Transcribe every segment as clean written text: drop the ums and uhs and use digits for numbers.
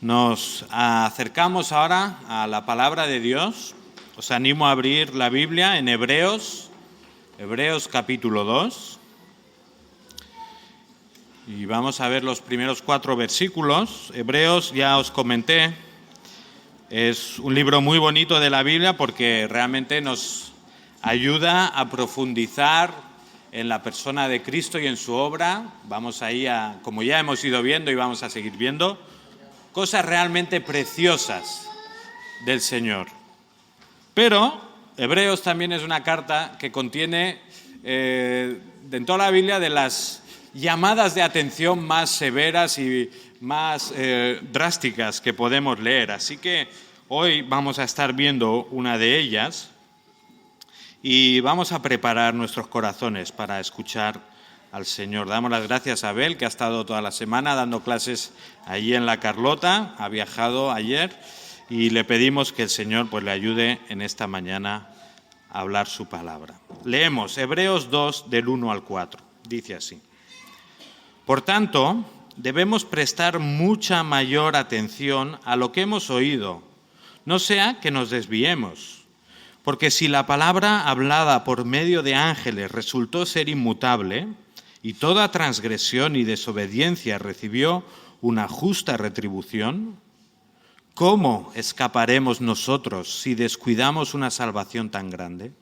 Nos acercamos ahora a la palabra de Dios. Os animo a abrir la Biblia en Hebreos capítulo 2. Y vamos a ver los primeros 4 versículos. Hebreos, ya os comenté, es un libro muy bonito de la Biblia porque realmente nos ayuda a profundizar en la persona de Cristo y en su obra. Vamos ahí como ya hemos ido viendo y vamos a seguir viendo, cosas realmente preciosas del Señor. Pero Hebreos también es una carta que contiene, en toda la Biblia, de las llamadas de atención más severas y más drásticas que podemos leer. Así que hoy vamos a estar viendo una de ellas y vamos a preparar nuestros corazones para escuchar al Señor. Damos las gracias a Abel, que ha estado toda la semana dando clases allí en La Carlota, ha viajado ayer, y le pedimos que el Señor le ayude en esta mañana a hablar su palabra. Leemos Hebreos 2, del 1 al 4. Dice así: Por tanto, debemos prestar mucha mayor atención a lo que hemos oído, no sea que nos desviemos. Porque si la palabra hablada por medio de ángeles resultó ser inmutable, y toda transgresión y desobediencia recibió una justa retribución, ¿cómo escaparemos nosotros si descuidamos una salvación tan grande?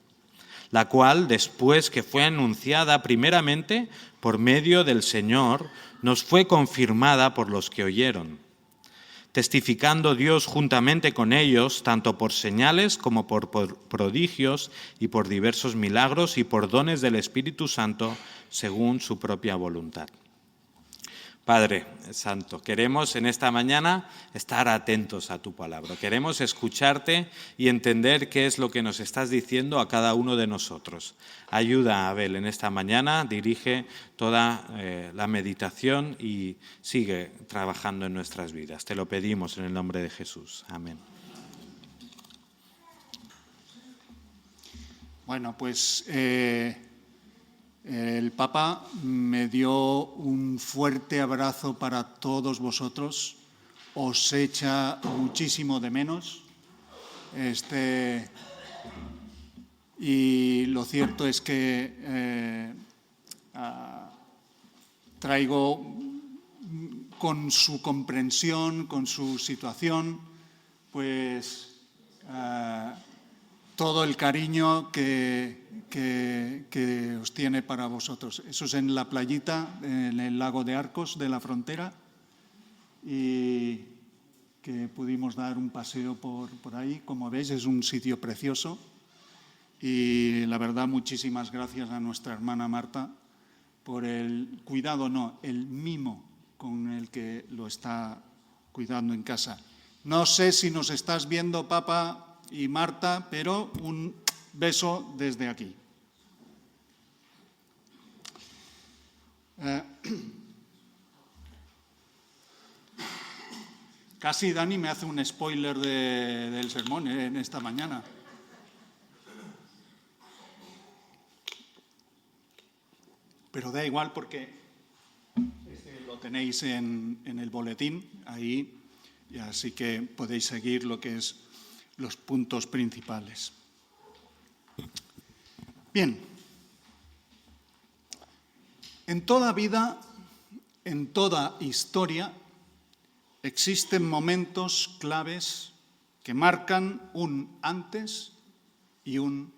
La cual, después que fue anunciada primeramente por medio del Señor, nos fue confirmada por los que oyeron, testificando Dios juntamente con ellos, tanto por señales como por prodigios y por diversos milagros y por dones del Espíritu Santo, según su propia voluntad. Padre Santo, queremos en esta mañana estar atentos a tu palabra. Queremos escucharte y entender qué es lo que nos estás diciendo a cada uno de nosotros. Ayuda a Abel en esta mañana, dirige toda la meditación y sigue trabajando en nuestras vidas. Te lo pedimos en el nombre de Jesús. Amén. Bueno, pues el Papa me dio un fuerte abrazo para todos vosotros. Os echa muchísimo de menos. Y lo cierto es que traigo con su comprensión, con su situación, pues todo el cariño que os tiene para vosotros. Eso es en la playita, en el lago de Arcos de la Frontera, y que pudimos dar un paseo por ahí. Como veis, es un sitio precioso y la verdad muchísimas gracias a nuestra hermana Marta por el cuidado, el mimo con el que lo está cuidando en casa. No sé si nos estás viendo, Papa y Marta, pero un beso desde aquí. Casi Dani me hace un spoiler del sermón en esta mañana. Pero da igual porque lo tenéis en el boletín ahí, y así que podéis seguir lo que es los puntos principales. Bien, en toda vida, en toda historia, existen momentos claves que marcan un antes y un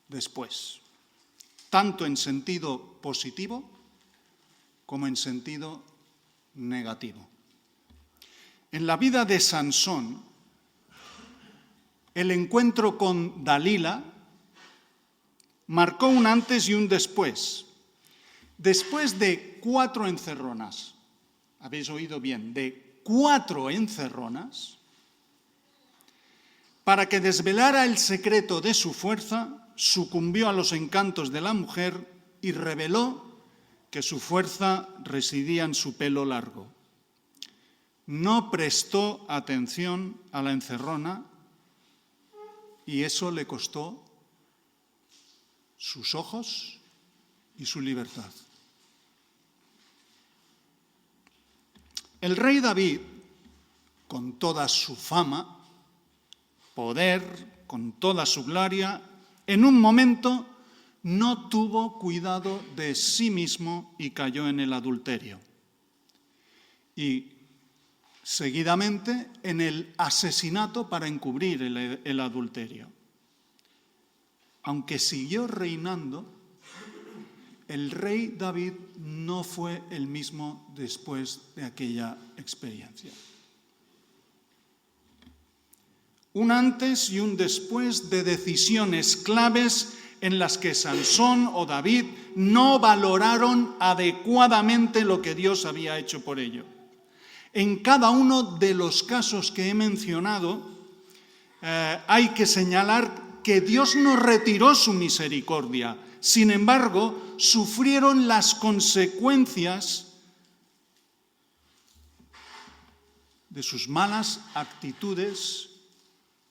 después, tanto en sentido positivo como en sentido negativo. En la vida de Sansón, el encuentro con Dalila marcó un antes y un después. Después de 4 encerronas, habéis oído bien, de 4 encerronas, para que desvelara el secreto de su fuerza, sucumbió a los encantos de la mujer y reveló que su fuerza residía en su pelo largo. No prestó atención a la encerrona y eso le costó sus ojos y su libertad. El rey David con toda su fama, poder, con toda su gloria, en un momento no tuvo cuidado de sí mismo y cayó en el adulterio. Y seguidamente en el asesinato para encubrir el adulterio. Aunque siguió reinando, el rey David no fue el mismo después de aquella experiencia. Un antes y un después de decisiones claves en las que Sansón o David no valoraron adecuadamente lo que Dios había hecho por ellos. En cada uno de los casos que he mencionado, hay que señalar que Dios no retiró su misericordia. Sin embargo, sufrieron las consecuencias de sus malas actitudes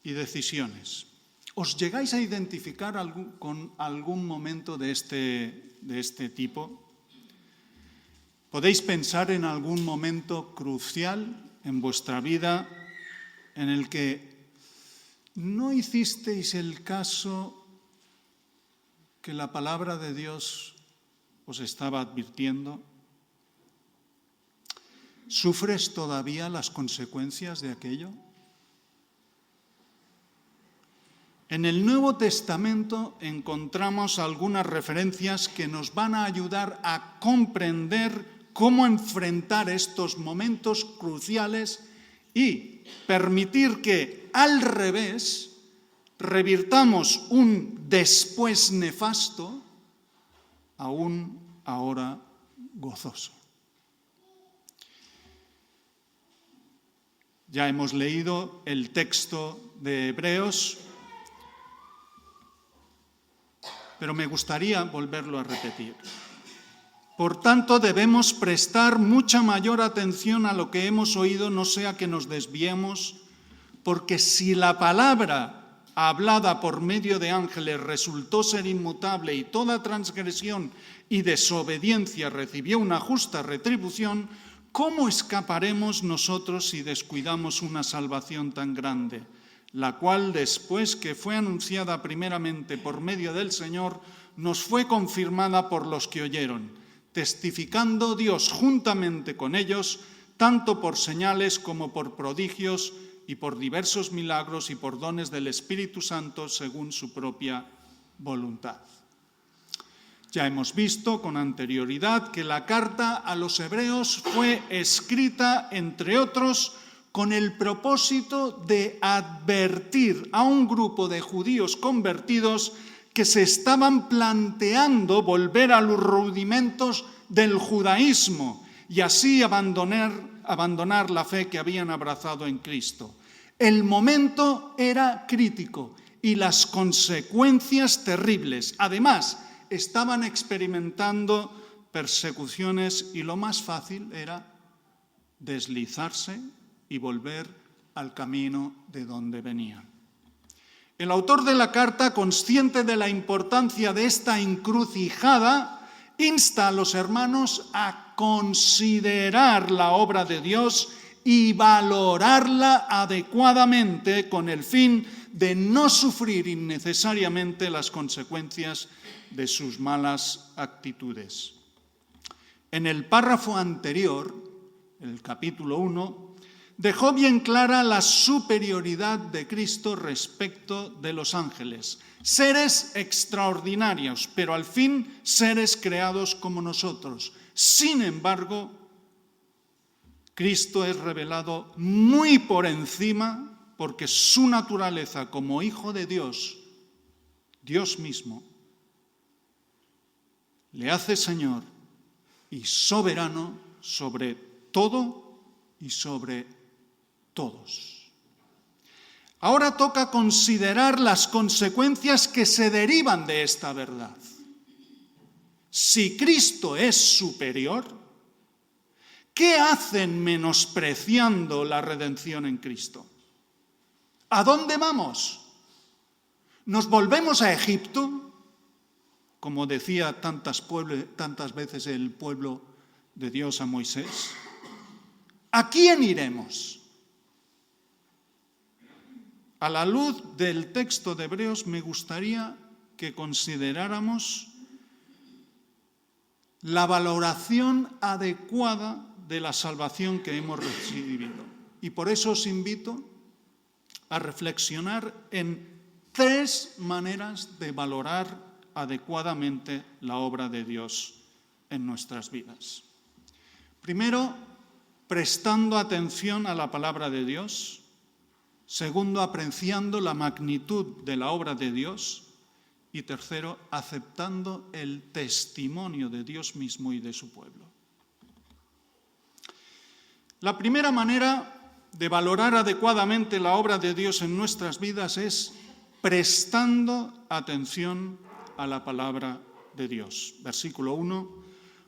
y decisiones. ¿Os llegáis a identificar con algún momento de este tipo? ¿Podéis pensar en algún momento crucial en vuestra vida en el que no hicisteis el caso que la palabra de Dios os estaba advirtiendo? ¿Sufres todavía las consecuencias de aquello? En el Nuevo Testamento encontramos algunas referencias que nos van a ayudar a comprender cómo enfrentar estos momentos cruciales y permitir que, al revés, revirtamos un después nefasto a un ahora gozoso. Ya hemos leído el texto de Hebreos, pero me gustaría volverlo a repetir. Por tanto, debemos prestar mucha mayor atención a lo que hemos oído, no sea que nos desviemos, porque si la palabra hablada por medio de ángeles resultó ser inmutable y toda transgresión y desobediencia recibió una justa retribución, ¿cómo escaparemos nosotros si descuidamos una salvación tan grande, la cual, después que fue anunciada primeramente por medio del Señor, nos fue confirmada por los que oyeron, testificando Dios juntamente con ellos, tanto por señales como por prodigios y por diversos milagros y por dones del Espíritu Santo según su propia voluntad? Ya hemos visto con anterioridad que la carta a los hebreos fue escrita, entre otros, con el propósito de advertir a un grupo de judíos convertidos que se estaban planteando volver a los rudimentos del judaísmo y así abandonar la fe que habían abrazado en Cristo. El momento era crítico y las consecuencias terribles. Además, estaban experimentando persecuciones y lo más fácil era deslizarse y volver al camino de donde venían. El autor de la carta, consciente de la importancia de esta encrucijada, insta a los hermanos a considerar la obra de Dios y valorarla adecuadamente con el fin de no sufrir innecesariamente las consecuencias de sus malas actitudes. En el párrafo anterior, el capítulo 1, dejó bien clara la superioridad de Cristo respecto de los ángeles, seres extraordinarios, pero al fin seres creados como nosotros. Sin embargo, Cristo es revelado muy por encima porque su naturaleza como Hijo de Dios, Dios mismo, le hace Señor y soberano sobre todo y sobre todos. Ahora toca considerar las consecuencias que se derivan de esta verdad. Si Cristo es superior, ¿qué hacen menospreciando la redención en Cristo? ¿A dónde vamos? ¿Nos volvemos a Egipto? Como decía tantas veces el pueblo de Dios a Moisés. ¿A quién iremos? a la luz del texto de Hebreos, me gustaría que consideráramos la valoración adecuada de la salvación que hemos recibido. Y por eso os invito a reflexionar en 3 maneras de valorar adecuadamente la obra de Dios en nuestras vidas. Primero, prestando atención a la palabra de Dios. Segundo, apreciando la magnitud de la obra de Dios. Y tercero, aceptando el testimonio de Dios mismo y de su pueblo. La primera manera de valorar adecuadamente la obra de Dios en nuestras vidas es prestando atención a la palabra de Dios. Versículo 1.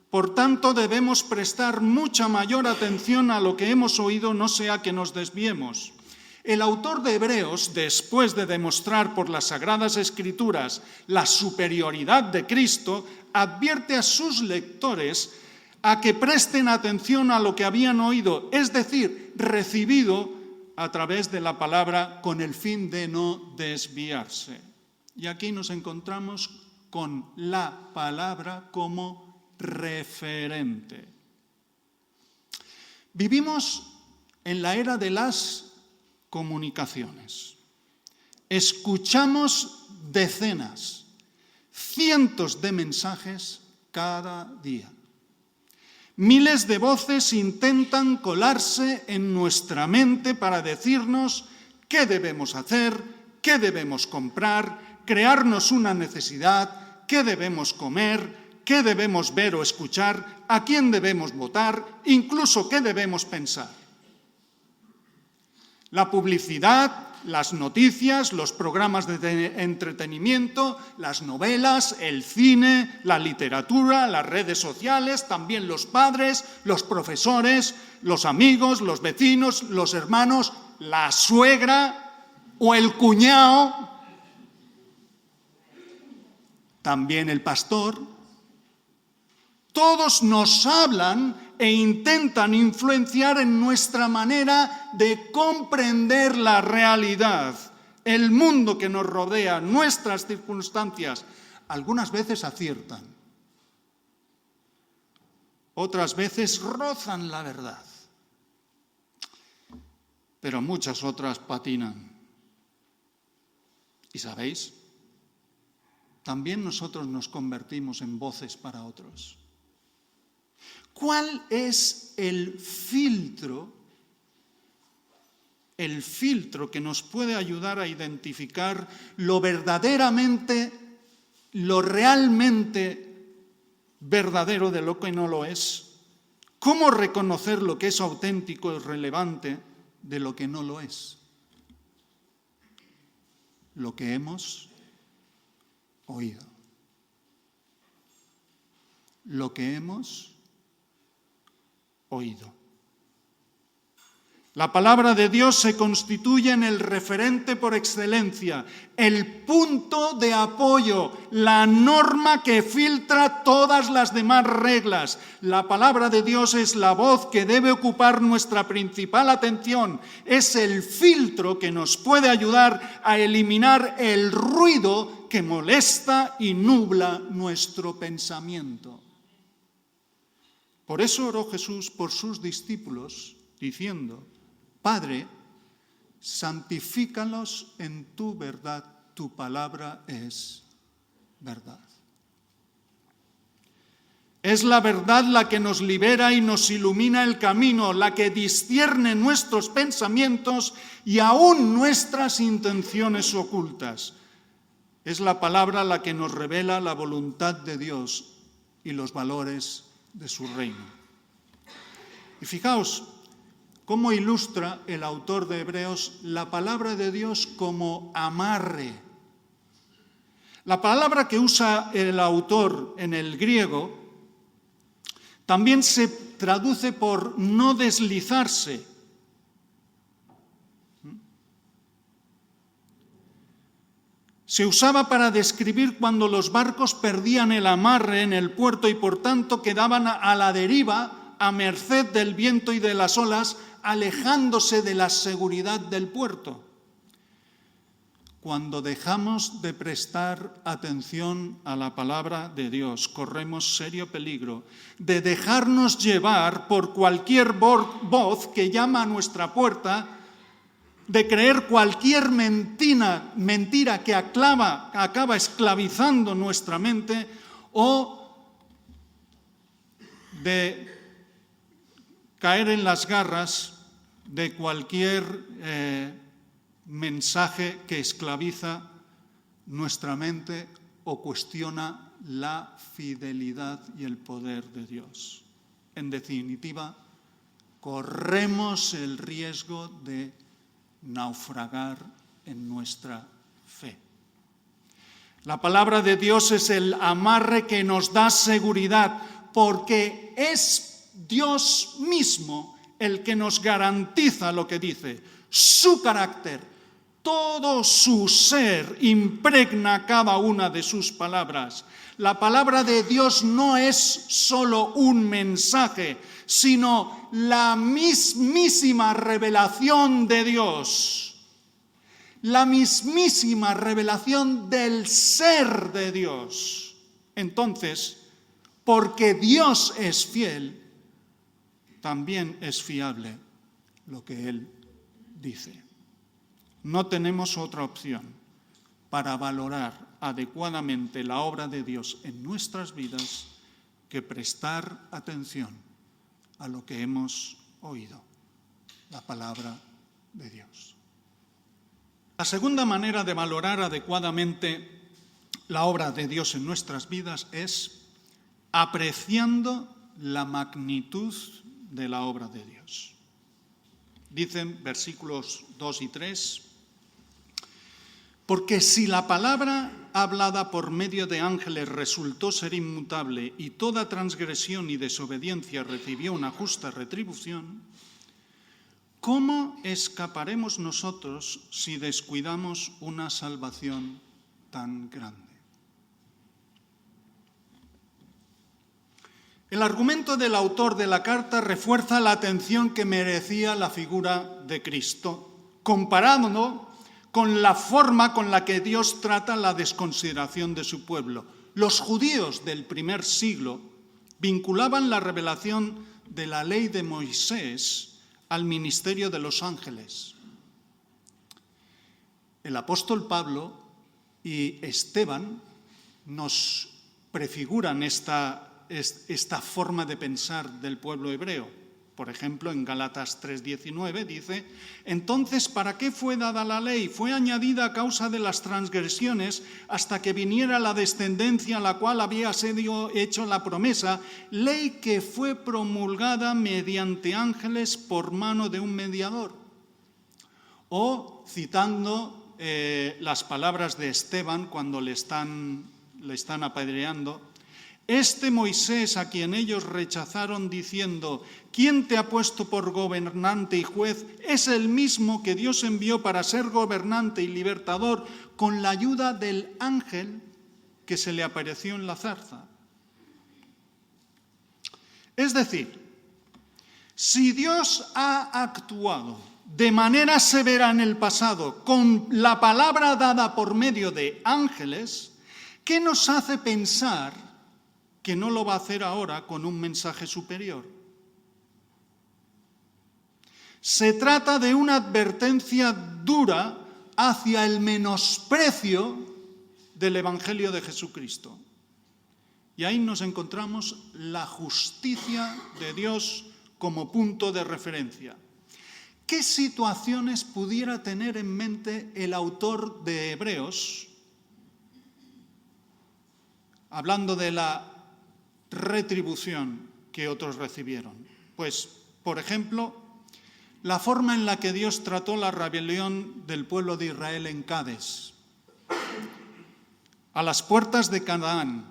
Por tanto, debemos prestar mucha mayor atención a lo que hemos oído, no sea que nos desviemos. El autor de Hebreos, después de demostrar por las Sagradas Escrituras la superioridad de Cristo, advierte a sus lectores a que presten atención a lo que habían oído, es decir, recibido a través de la palabra, con el fin de no desviarse. Y aquí nos encontramos con la palabra como referente. Vivimos en la era de las comunicaciones. Escuchamos decenas, cientos de mensajes cada día. Miles de voces intentan colarse en nuestra mente para decirnos qué debemos hacer, qué debemos comprar, crearnos una necesidad, qué debemos comer, qué debemos ver o escuchar, a quién debemos votar, incluso qué debemos pensar. La publicidad, las noticias, los programas de entretenimiento, las novelas, el cine, la literatura, las redes sociales, también los padres, los profesores, los amigos, los vecinos, los hermanos, la suegra o el cuñado, también el pastor. Todos nos hablan e intentan influenciar en nuestra manera de comprender la realidad, el mundo que nos rodea, nuestras circunstancias. Algunas veces aciertan, otras veces rozan la verdad, pero muchas otras patinan. ¿Y sabéis? También nosotros nos convertimos en voces para otros. ¿Cuál es el filtro que nos puede ayudar a identificar lo realmente verdadero de lo que no lo es? ¿Cómo reconocer lo que es auténtico y relevante de lo que no lo es? Lo que hemos oído. Lo que hemos oído. La palabra de Dios se constituye en el referente por excelencia, el punto de apoyo, la norma que filtra todas las demás reglas. La palabra de Dios es la voz que debe ocupar nuestra principal atención. Es el filtro que nos puede ayudar a eliminar el ruido que molesta y nubla nuestro pensamiento. Por eso oró Jesús por sus discípulos, diciendo: Padre, santifícalos en tu verdad, tu palabra es verdad. Es la verdad la que nos libera y nos ilumina el camino, la que discierne nuestros pensamientos y aún nuestras intenciones ocultas. Es la palabra la que nos revela la voluntad de Dios y los valores de su reino. Y fijaos cómo ilustra el autor de Hebreos la palabra de Dios como amarre. La palabra que usa el autor en el griego también se traduce por no deslizarse. Se usaba para describir cuando los barcos perdían el amarre en el puerto y por tanto quedaban a la deriva, a merced del viento y de las olas, alejándose de la seguridad del puerto. cuando dejamos de prestar atención a la palabra de Dios, corremos serio peligro de dejarnos llevar por cualquier voz que llama a nuestra puerta, de creer cualquier mentira que acaba esclavizando nuestra mente, o de caer en las garras de cualquier mensaje que esclaviza nuestra mente o cuestiona la fidelidad y el poder de Dios. En definitiva, corremos el riesgo de naufragar en nuestra fe. La palabra de Dios es el amarre que nos da seguridad, porque es Dios mismo el que nos garantiza lo que dice. Su carácter, todo su ser impregna cada una de sus palabras. La palabra de Dios no es solo un mensaje, sino la mismísima revelación de Dios. La mismísima revelación del ser de Dios. Entonces, porque Dios es fiel, también es fiable lo que Él dice. No tenemos otra opción para valorar adecuadamente la obra de Dios en nuestras vidas que prestar atención a lo que hemos oído, la palabra de Dios. La segunda manera de valorar adecuadamente la obra de Dios en nuestras vidas es apreciando la magnitud de la obra de Dios. Dicen versículos 2 y 3, porque si la palabra hablada por medio de ángeles resultó ser inmutable y toda transgresión y desobediencia recibió una justa retribución, ¿cómo escaparemos nosotros si descuidamos una salvación tan grande? El argumento del autor de la carta refuerza la atención que merecía la figura de Cristo, comparándolo con la forma con la que Dios trata la desconsideración de su pueblo. Los judíos del primer siglo vinculaban la revelación de la ley de Moisés al ministerio de los ángeles. El apóstol Pablo y Esteban nos prefiguran esta forma de pensar del pueblo hebreo. Por ejemplo, en Gálatas 3:19 dice: entonces, ¿para qué fue dada la ley? Fue añadida a causa de las transgresiones hasta que viniera la descendencia a la cual había sido hecha la promesa, ley que fue promulgada mediante ángeles por mano de un mediador. O citando las palabras de Esteban cuando le están apedreando: este Moisés a quien ellos rechazaron diciendo: ¿quién te ha puesto por gobernante y juez? Es el mismo que Dios envió para ser gobernante y libertador con la ayuda del ángel que se le apareció en la zarza. Es decir, si Dios ha actuado de manera severa en el pasado con la palabra dada por medio de ángeles, ¿qué nos hace pensar que no lo va a hacer ahora con un mensaje superior? Se trata de una advertencia dura hacia el menosprecio del Evangelio de Jesucristo. Y ahí nos encontramos la justicia de Dios como punto de referencia. ¿Qué situaciones pudiera tener en mente el autor de Hebreos, hablando de la retribución que otros recibieron? Pues, por ejemplo, la forma en la que Dios trató la rebelión del pueblo de Israel en Cades, a las puertas de Canaán.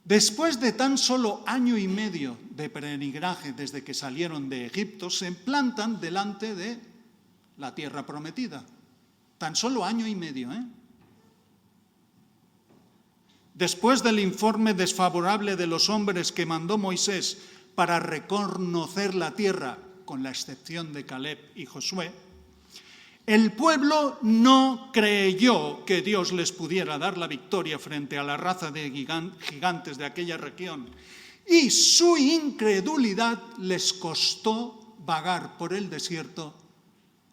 Después de tan solo año y medio de peregrinaje desde que salieron de Egipto, se plantan delante de la tierra prometida. Tan solo año y medio, Después del informe desfavorable de los hombres que mandó Moisés para reconocer la tierra, con la excepción de Caleb y Josué, El pueblo no creyó que Dios les pudiera dar la victoria frente a la raza de gigantes de aquella región, y su incredulidad les costó vagar por el desierto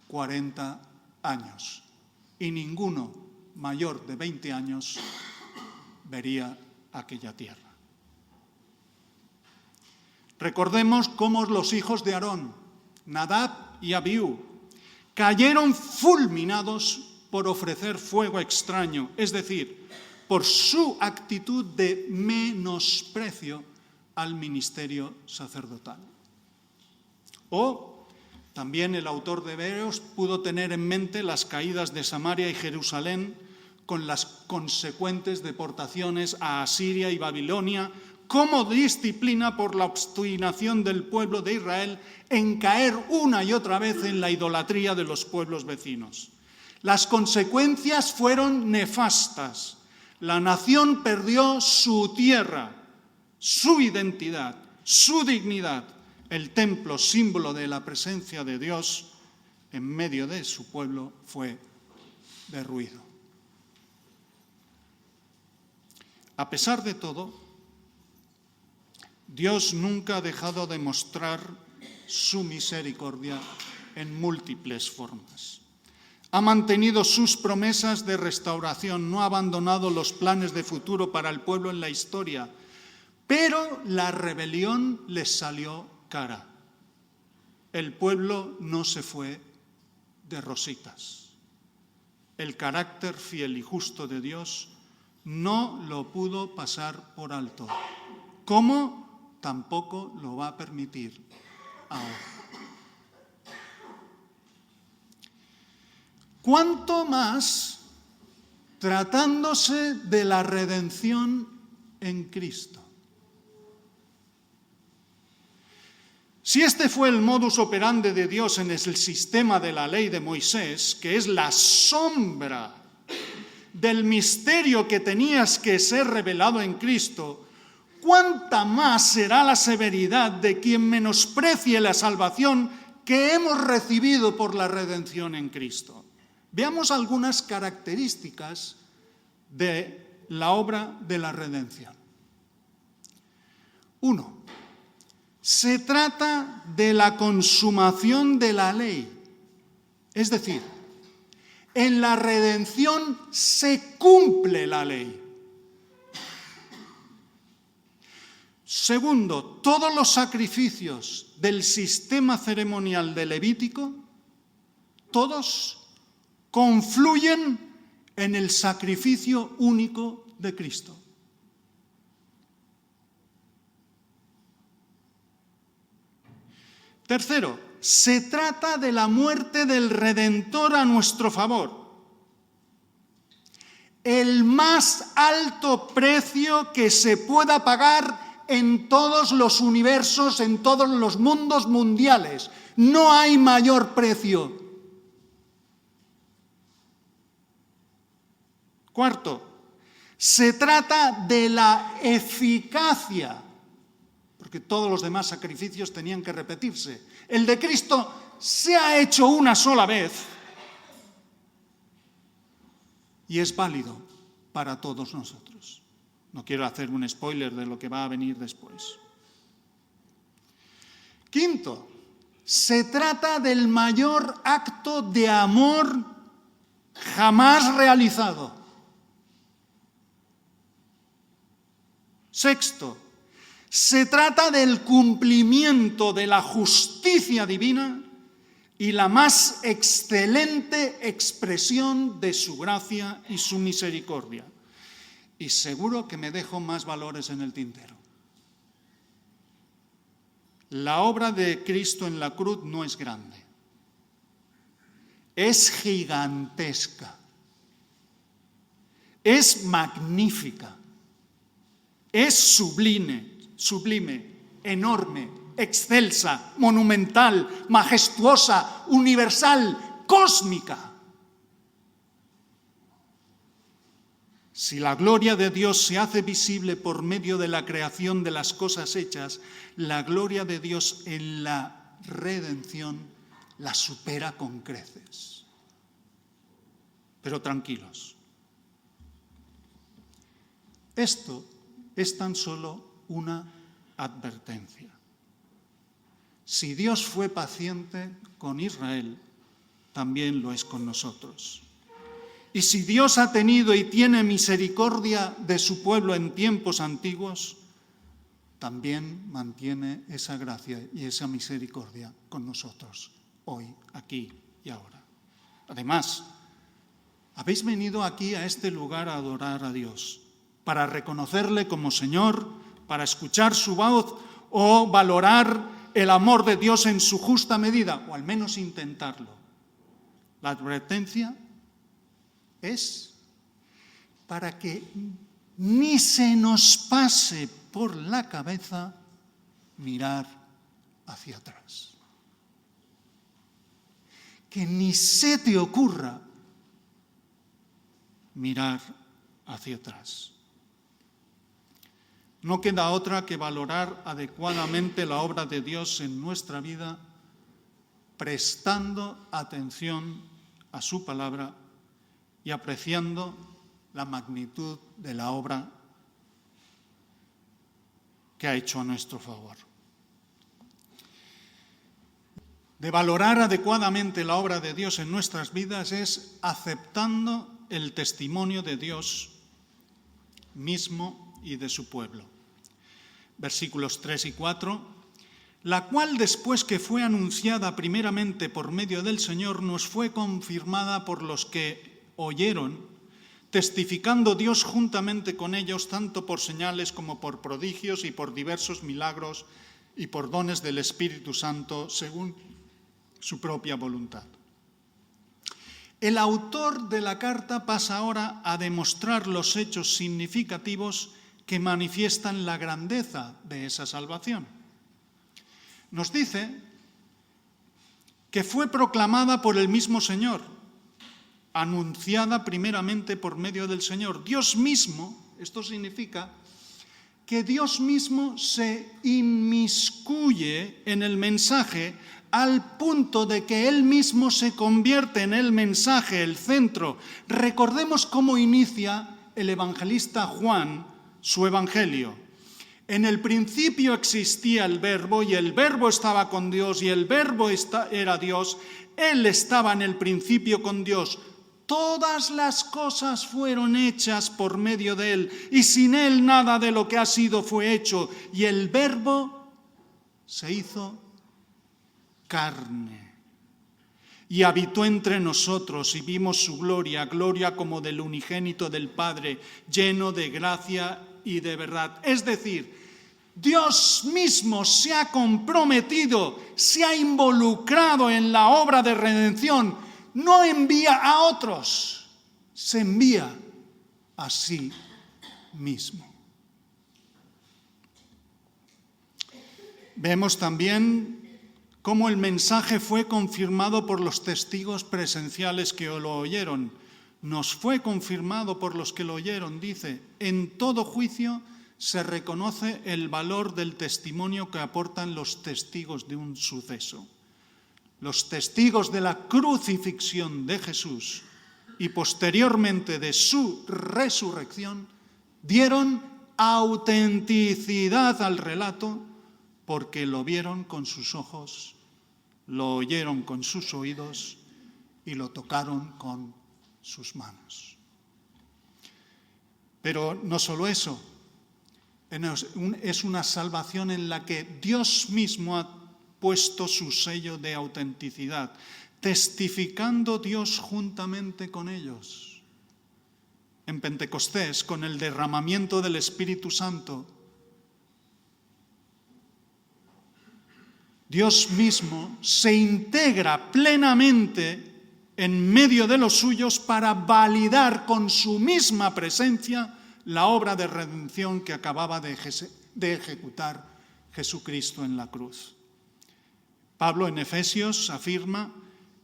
40 años. Y ninguno mayor de 20 años vería aquella tierra. Recordemos cómo los hijos de Aarón, Nadab y Abiú, cayeron fulminados por ofrecer fuego extraño, es decir, por su actitud de menosprecio al ministerio sacerdotal. O también el autor de Hebreos pudo tener en mente las caídas de Samaria y Jerusalén con las consecuentes deportaciones a Asiria y Babilonia como disciplina por la obstinación del pueblo de Israel en caer una y otra vez en la idolatría de los pueblos vecinos. Las consecuencias fueron nefastas. La nación perdió su tierra, su identidad, su dignidad. El templo, símbolo de la presencia de Dios en medio de su pueblo, fue derruido. A pesar de todo, Dios nunca ha dejado de mostrar su misericordia en múltiples formas. Ha mantenido sus promesas de restauración, no ha abandonado los planes de futuro para el pueblo en la historia, pero la rebelión les salió cara. El pueblo no se fue de rositas. El carácter fiel y justo de Dios no lo pudo pasar por alto. ¿Cómo? Tampoco lo va a permitir ahora. ¿Cuánto más tratándose de la redención en Cristo? Si este fue el modus operandi de Dios en el sistema de la ley de Moisés, que es la sombra del misterio que tenía que ser revelado en Cristo, ¿cuánta más será la severidad de quien menosprecie la salvación que hemos recibido por la redención en Cristo? Veamos algunas características de la obra de la redención. 1. Se trata de la consumación de la ley. Es decir, en la redención se cumple la ley. Segundo, todos los sacrificios del sistema ceremonial de Levítico, todos confluyen en el sacrificio único de Cristo. Tercero, se trata de la muerte del Redentor a nuestro favor. El más alto precio que se pueda pagar en todos los universos, en todos los mundos mundiales. No hay mayor precio. Cuarto, se trata de la eficacia, porque todos los demás sacrificios tenían que repetirse. El de Cristo se ha hecho una sola vez y es válido para todos nosotros. No quiero hacer un spoiler de lo que va a venir después. Quinto, se trata del mayor acto de amor jamás realizado. Sexto, se trata del cumplimiento de la justicia divina y la más excelente expresión de su gracia y su misericordia. Y seguro que me dejo más valores en el tintero. La obra de Cristo en la cruz no es grande, es gigantesca, es magnífica, es sublime, enorme, excelsa, monumental, majestuosa, universal, cósmica. Si la gloria de Dios se hace visible por medio de la creación de las cosas hechas, la gloria de Dios en la redención la supera con creces. pero tranquilos. Esto es tan solo una advertencia. Si Dios fue paciente con Israel, también lo es con nosotros. Y si Dios ha tenido y tiene misericordia de su pueblo en tiempos antiguos, también mantiene esa gracia y esa misericordia con nosotros, hoy, aquí y ahora. Además, habéis venido aquí a este lugar a adorar a Dios, para reconocerle como Señor, para escuchar su voz o valorar el amor de Dios en su justa medida, o al menos intentarlo. La advertencia es para que ni se nos pase por la cabeza mirar hacia atrás. Que ni se te ocurra mirar hacia atrás. No queda otra que valorar adecuadamente la obra de Dios en nuestra vida, prestando atención a su palabra y apreciando la magnitud de la obra que ha hecho a nuestro favor. De valorar adecuadamente la obra de Dios en nuestras vidas es aceptando el testimonio de Dios mismo y de su pueblo. Versículos 3 y 4, la cual después que fue anunciada primeramente por medio del Señor, nos fue confirmada por los que oyeron, testificando Dios juntamente con ellos, tanto por señales como por prodigios y por diversos milagros y por dones del Espíritu Santo, según su propia voluntad. El autor de la carta pasa ahora a demostrar los hechos significativos que manifiestan la grandeza de esa salvación. Nos dice que fue proclamada por el mismo Señor, anunciada primeramente por medio del Señor. Dios mismo, esto significa que Dios mismo se inmiscuye en el mensaje al punto de que Él mismo se convierte en el mensaje, el centro. Recordemos cómo inicia el evangelista Juan su evangelio. En el principio existía el Verbo y el Verbo estaba con Dios y el Verbo era Dios. Él estaba en el principio con Dios. Todas las cosas fueron hechas por medio de Él y sin Él nada de lo que ha sido fue hecho. Y el Verbo se hizo carne y habitó entre nosotros y vimos su gloria, gloria como del unigénito del Padre, lleno de gracia y de verdad. Es decir, Dios mismo se ha comprometido, se ha involucrado en la obra de redención. No envía a otros, se envía a sí mismo. Vemos también cómo el mensaje fue confirmado por los testigos presenciales que lo oyeron. Nos fue confirmado por los que lo oyeron, dice, en todo juicio se reconoce el valor del testimonio que aportan los testigos de un suceso. Los testigos de la crucifixión de Jesús y posteriormente de su resurrección dieron autenticidad al relato porque lo vieron con sus ojos, lo oyeron con sus oídos y lo tocaron con sus manos. Pero no solo eso, es una salvación en la que Dios mismo ha puesto su sello de autenticidad, testificando Dios juntamente con ellos. En Pentecostés, con el derramamiento del Espíritu Santo, Dios mismo se integra plenamente en medio de los suyos para validar con su misma presencia la obra de redención que acababa de ejecutar Jesucristo en la cruz. Pablo en Efesios afirma: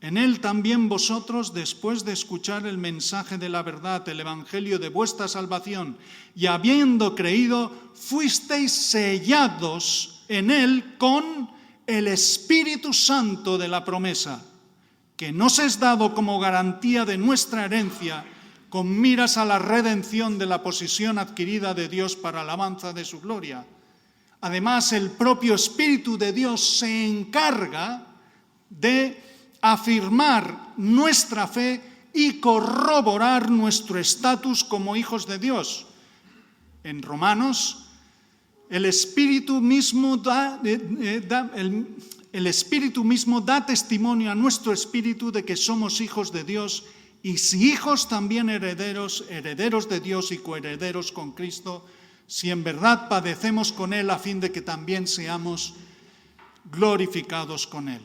en él también vosotros, después de escuchar el mensaje de la verdad, el evangelio de vuestra salvación, y habiendo creído, fuisteis sellados en él con el Espíritu Santo de la promesa, que nos es dado como garantía de nuestra herencia, con miras a la redención de la posesión adquirida de Dios para alabanza de su gloria. Además, el propio Espíritu de Dios se encarga de afirmar nuestra fe y corroborar nuestro estatus como hijos de Dios. En Romanos, el Espíritu mismo da testimonio a nuestro espíritu de que somos hijos de Dios, y si hijos, también herederos, herederos de Dios y coherederos con Cristo, si en verdad padecemos con Él, a fin de que también seamos glorificados con Él.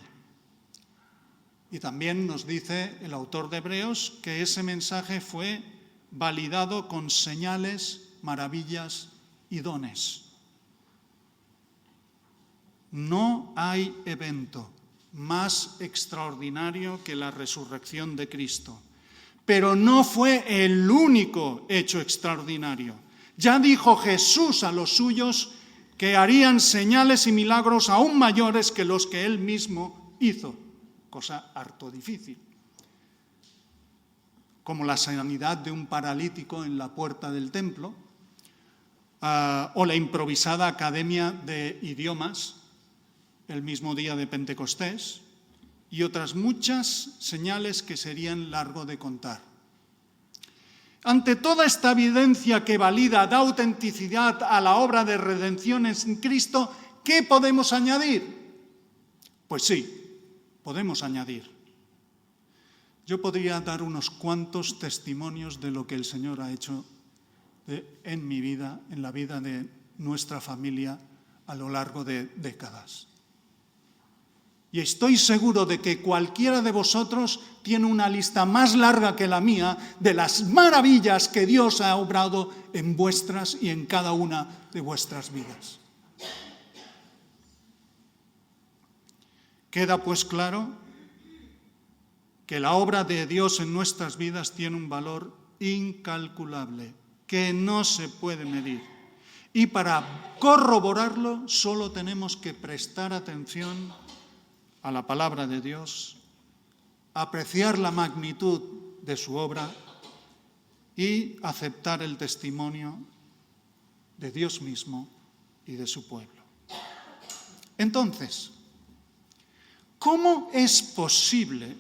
Y también nos dice el autor de Hebreos que ese mensaje fue validado con señales, maravillas y dones. No hay evento más extraordinario que la resurrección de Cristo. Pero no fue el único hecho extraordinario. Ya dijo Jesús a los suyos que harían señales y milagros aún mayores que los que Él mismo hizo, cosa harto difícil, como la sanidad de un paralítico en la puerta del templo, o la improvisada academia de idiomas el mismo día de Pentecostés, y otras muchas señales que serían largo de contar. Ante toda esta evidencia que valida, da autenticidad a la obra de redención en Cristo, ¿qué podemos añadir? Pues sí, podemos añadir. Yo podría dar unos cuantos testimonios de lo que el Señor ha hecho en mi vida, en la vida de nuestra familia a lo largo de décadas. Y estoy seguro de que cualquiera de vosotros tiene una lista más larga que la mía de las maravillas que Dios ha obrado en vuestras y en cada una de vuestras vidas. Queda pues claro que la obra de Dios en nuestras vidas tiene un valor incalculable, que no se puede medir. Y para corroborarlo solo tenemos que prestar atención a la palabra de Dios, apreciar la magnitud de su obra y aceptar el testimonio de Dios mismo y de su pueblo. Entonces, ¿cómo es posible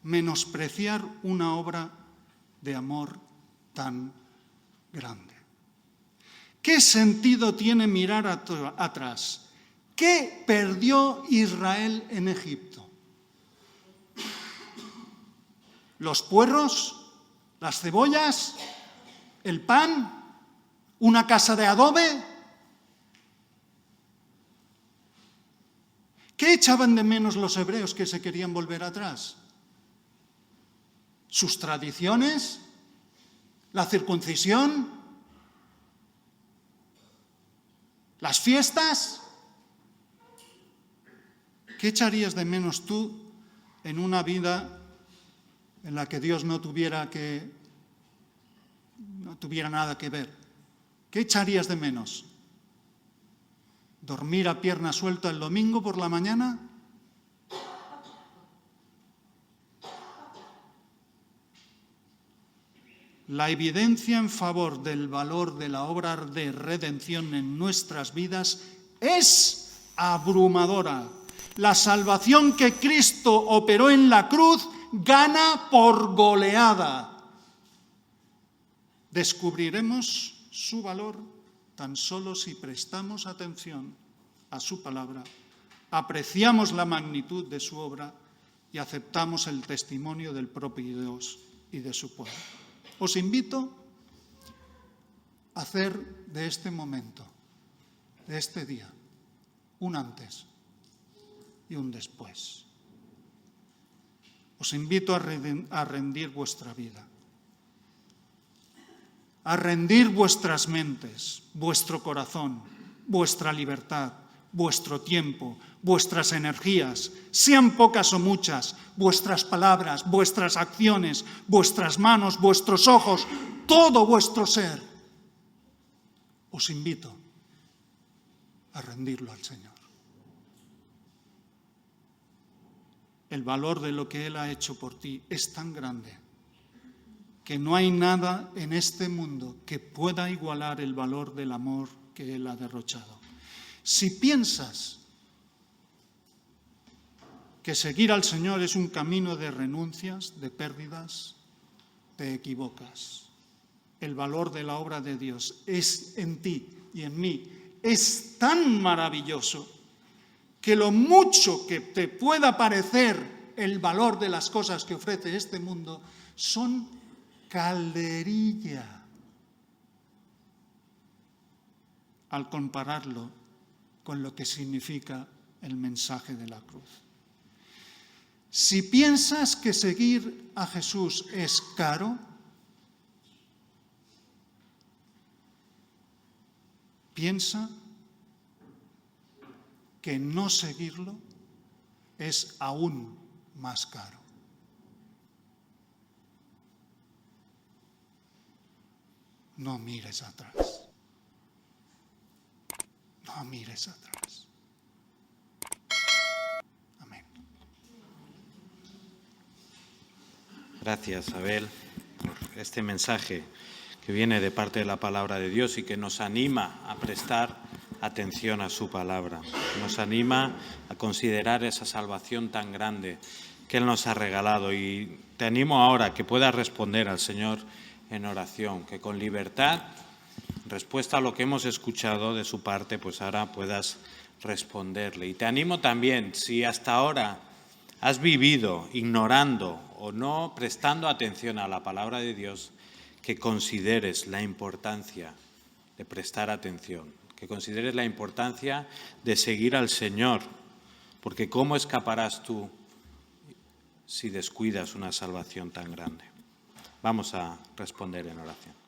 menospreciar una obra de amor tan grande? ¿Qué sentido tiene mirar atrás? ¿Qué perdió Israel en Egipto? ¿Los puerros? ¿Las cebollas? ¿El pan? ¿Una casa de adobe? ¿Qué echaban de menos los hebreos que se querían volver atrás? ¿Sus tradiciones? ¿La circuncisión? ¿Las fiestas? ¿Qué echarías de menos tú en una vida en la que Dios no tuviera nada que ver? ¿Qué echarías de menos? ¿Dormir a pierna suelta el domingo por la mañana? La evidencia en favor del valor de la obra de redención en nuestras vidas es abrumadora. La salvación que Cristo operó en la cruz gana por goleada. Descubriremos su valor tan solo si prestamos atención a su palabra, apreciamos la magnitud de su obra y aceptamos el testimonio del propio Dios y de su pueblo. Os invito a hacer de este momento, de este día, un antes y un después. Os invito a rendir vuestra vida, a rendir vuestras mentes, vuestro corazón, vuestra libertad, vuestro tiempo, vuestras energías, sean pocas o muchas, vuestras palabras, vuestras acciones, vuestras manos, vuestros ojos, todo vuestro ser. Os invito a rendirlo al Señor. el valor de lo que Él ha hecho por ti es tan grande que no hay nada en este mundo que pueda igualar el valor del amor que Él ha derrochado. Si piensas que seguir al Señor es un camino de renuncias, de pérdidas, te equivocas. El valor de la obra de Dios es en ti y en mí. Es tan maravilloso que lo mucho que te pueda parecer el valor de las cosas que ofrece este mundo son calderilla al compararlo con lo que significa el mensaje de la cruz. Si piensas que seguir a Jesús es caro, piensa que no seguirlo es aún más caro. No mires atrás. No mires atrás. Amén. Gracias, Abel, por este mensaje que viene de parte de la palabra de Dios y que nos anima a prestar atención a su palabra. Nos anima a considerar esa salvación tan grande que Él nos ha regalado. Y te animo ahora que puedas responder al Señor en oración, que con libertad, en respuesta a lo que hemos escuchado de su parte, pues ahora puedas responderle. Y te animo también, si hasta ahora has vivido ignorando o no prestando atención a la palabra de Dios, que consideres la importancia de prestar atención, que consideres la importancia de seguir al Señor, porque ¿cómo escaparás tú si descuidas una salvación tan grande? Vamos a responder en oración.